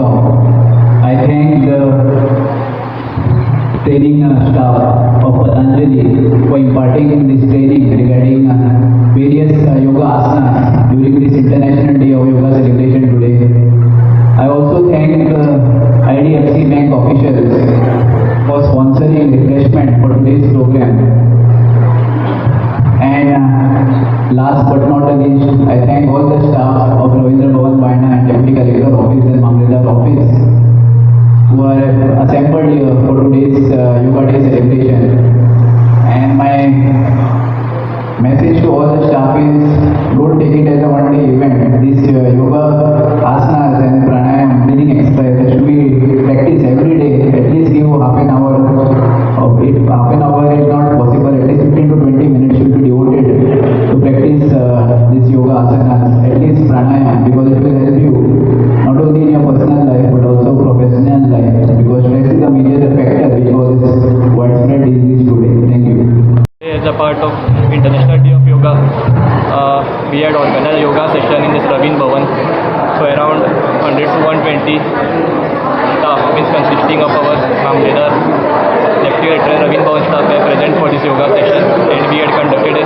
Gurgaon. I thank the training staff of Patanjali for imparting this training regarding various yoga asanas during this International Day of Yoga celebration today. I also thank IDFC Bank officials for sponsoring refreshment for today's program. And last but not the least, I thank all the staff of Ravindra Bhavan Vaina and Deputy Collector Office and Mamlatdar Office who are assembled here for today's Yoga Day celebration. And my message to all the staff is, don't take it as a one-day event. This yoga asanas and pranayam breathing exercise should be practiced every day. At least give half an hour. If half an hour is not possible, at least 15 to 20 minutes should be devoted to practice this yoga asanas. At least pranayam, because it will help you not only in your personal life but also professional life. Because stress is a major factor which causes widespread disease today. Thank you. As a part of International Day of Yoga, we had organized a yoga session in this Ravin Bhavan. So around 100 to 120 staff means consisting of our Mamlatdar, Deputy Collector, Ravin Bhavan staff were present for this yoga session, and we had conducted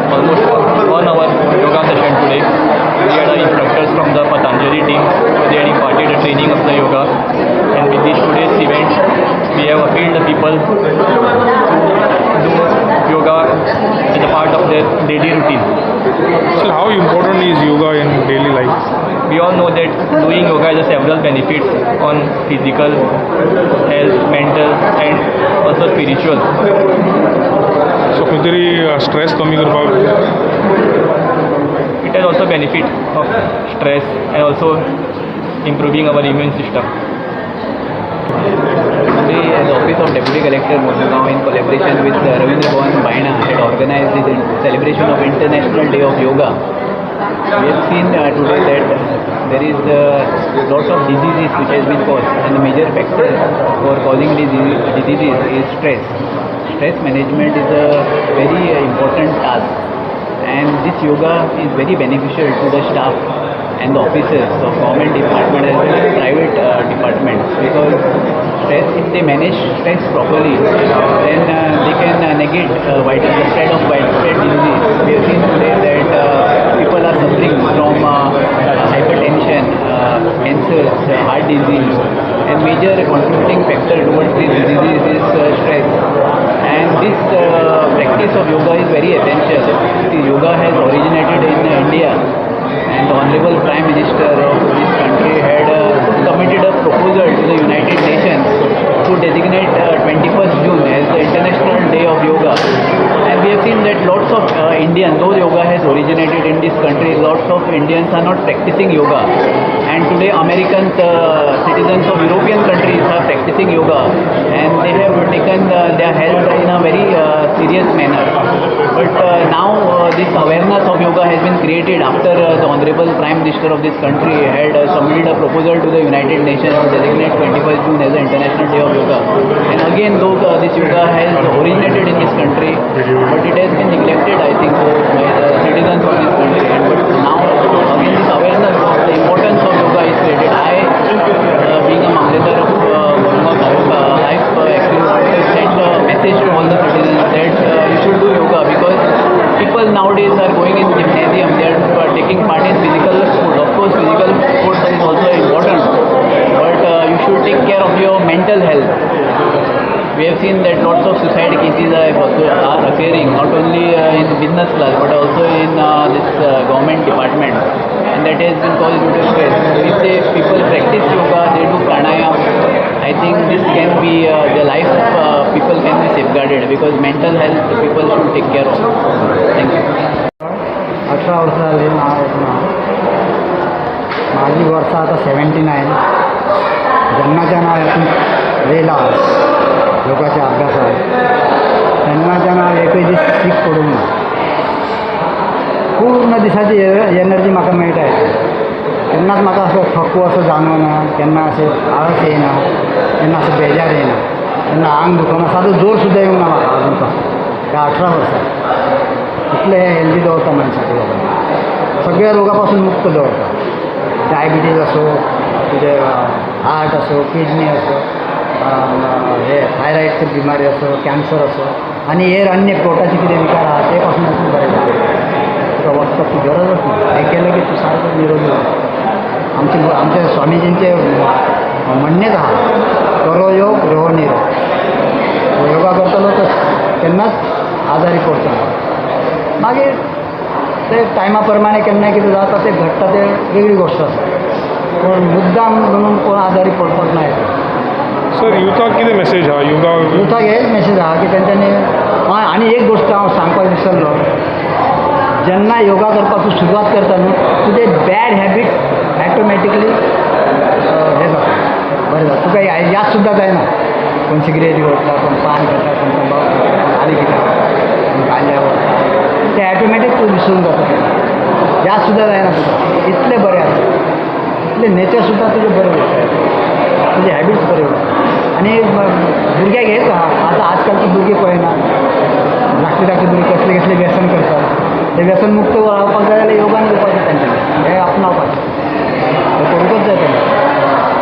almost 1 hour yoga session today. We had instructors from the Patanjali team, so they had imparted the training of the yoga, and with this today's event we have appealed the people to do yoga as a part of their daily routine. So how important is yoga in daily life? We all know that doing yoga has several benefits on physical, health, mental and also spiritual. So कुठेतरी stress कमी करपाक It has also benefit of stress and also improving our immune system. Today, the Office of Deputy Collector Gurgaon, in collaboration with Ravindra Bhavan Vaina, had organized this celebration of International Day of Yoga. We have seen today that there is a lot of diseases which has been caused, and the major factor for causing these diseases is stress. Stress management is a very important task, and this yoga is very beneficial to the staff and the officers of government department as well as private departments, because stress, if they manage stress properly, then they can negate the spread of widespread disease. We have seen today that people are suffering from hypertension, cancer, heart disease, and major contributing factor towards these diseases is stress. And this practice of yoga is very essential. See, yoga has originated in India, and the Honorable Prime Minister of this country had submitted a proposal to the United Nations to designate 21st June as the International Day of Yoga. And we have seen that lots of Indians, though yoga has originated in this country, lots of Indians are not practicing yoga. And today American citizens of European countries are practicing yoga, and they have taken their health in a very serious manner. But now this awareness of yoga has been created after the Honorable Prime Minister of this country had submitted a proposal to the United Nations to designate 21st June as the International Day of Yoga. And again, though this yoga has originated in this country, but it has been neglected, I think, by the citizens of this country. And but now again this awareness of the importance of yoga is created. I, being a Mamlatdar of Gurgaon Taluka, I actually want to send a message to all the citizens that you should do yoga, because people nowadays are going in gymnasium, they are taking part in physical sport. Of course, physical sport is also important, but you should take care of your mental health. We have seen that lots of suicide cases are occurring, not only in business class but also in this government department, and that has been caused due to stress. If people practice yoga, they do pranayam, I think this can be the life of people can be safeguarded, because mental health people should take care of. Thank you. 18 वर्ष झाली. माझी वर्ष आता 79. जन्माच्या नावातून वेला योगाच्या अभ्यासात जन्माच्या नाव एकही सीख पडून ना पूर्ण दिसाची एनर्जी म्हाका मेळटा. केन्नाच म्हाका असो थकवो असो जाणवना, केन्ना अशें आळस येना, केन्ना असं बेजार येना, केन्ना आंग दुखना, सादो जोर सुद्दां येवंक ना म्हाका अजून पासून. त्या 18 वर्सां इतलें हें हेल्दी दवरता मनशाक योगा. सगळ्या रोगापासून मुक्त दवरता. डायबिटीज असो, तुझे हार्ट असो, किडनी असो, हे थायरॉईडची बिमारी असो, कॅन्सर असो आणि हे अन्य पोटाचे किती विकार आहात ते पासून तू बरे तुका वखदाची गरजच नाही. हे केलं की तू सारखं निरोगी होतो. आमच्या स्वामीजींचे म्हणणेच आहात, करो योग रहो निरोग. योगा करतलो तर त्यांनाच आजारी पडतो. मागीर ते टायमाप्रमाणे केन्ना कितें जाता ते घडटा ते वेगळी गोष्ट आसा, पूण मुद्दाम म्हणून कोण आजारी पडपाक नाही. सर युथाक कितें मॅसेज आहा योगा? युथाक हेच मॅसेज आहा की तेंच्यांनी आनी एक गोश्ट हांव सांगपाक विसरलो, जेन्ना योगा करपाक तूं सुरवात करता न्हू तुजे बॅड हॅबीट ऑटोमॅटिकली हे जाता, बरें जाता. तुका याद सुद्दां जायना. कोण सिगरेट ओडटा, कोण पान खाता, कोण तंबाखू खाता, कोण आली कितें कोण गांजा ओडटा, ते ऑटोमॅटीक तूं विसरून जाता. याद सुद्दां जायना तुका. इतले बरें आसा, इतले नेचर सुद्दां तुजें बरें उरता, तुजे हॅबिट्स बरे उरता. आनी भुरग्याक हेच आहा, आतां आजकालची भुरगीं पळयना, धाकटी भुरगीं कसले कसले व्यसन करतात. ते व्यसन मुक्त रावपाक जाय जाल्यार योगान करपाचें तेंच्यांनी, हे आपणावपाचें, हे करूंकच जाय तेंच्यांनी.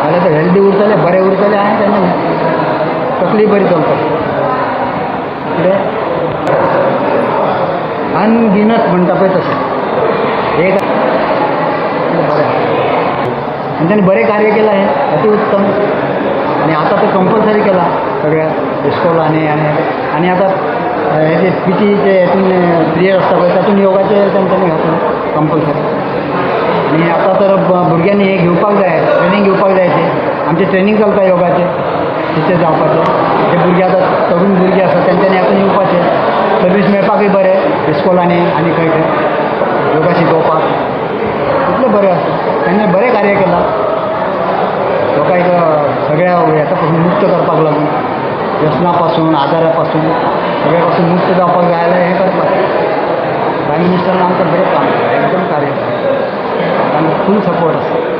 जाल्यार ते हेल्दी उरतले, बरे उरतले आनी तेन्ना तकली बरी चलतली. कितें अनगिनत म्हणटा पळय तशें एक बरें तेंच्यांनी बरें कार्य केलां, हें अतिउत्तम. आणि आता तर कंपल्सरी केला सगळ्या इस्कॉलांनी आणि आता हे जे पीटीचे हेतून पिरियड असता पळय तातूंत योगाचे तेंच्यांनी घातलं कंपल्सरी. आणि आता तर भुरग्यांनी हे घेवपाक जाय, ट्रेनींग घेवपाक जाय. ते आमचे ट्रेनींग चलता योगाचे, टिचर जावपाचे. जे भुरगे आतां तरूण भुरगे आसा तेंच्यांनी हातून येवपाचें, सर्वीस मेळपाकूय बरें इस्कॉलांनी आनी खंय खंय योगा शिकोवपाक इतलें बरें आसा. तेन्ना बरें कार्य केलां लोकांक सगळ्या हेच्या पासून मुक्त करपाक लागून, व्यसना पासून, आजारा पासून, सगळ्या पासून मुक्त जावपाक जाय जाल्यार हें करपाक प्रायम मिनिस्टरान आमकां बरें काम केलां, एकदम कार्य केलां, तांकां फूल सपोर्ट आसा.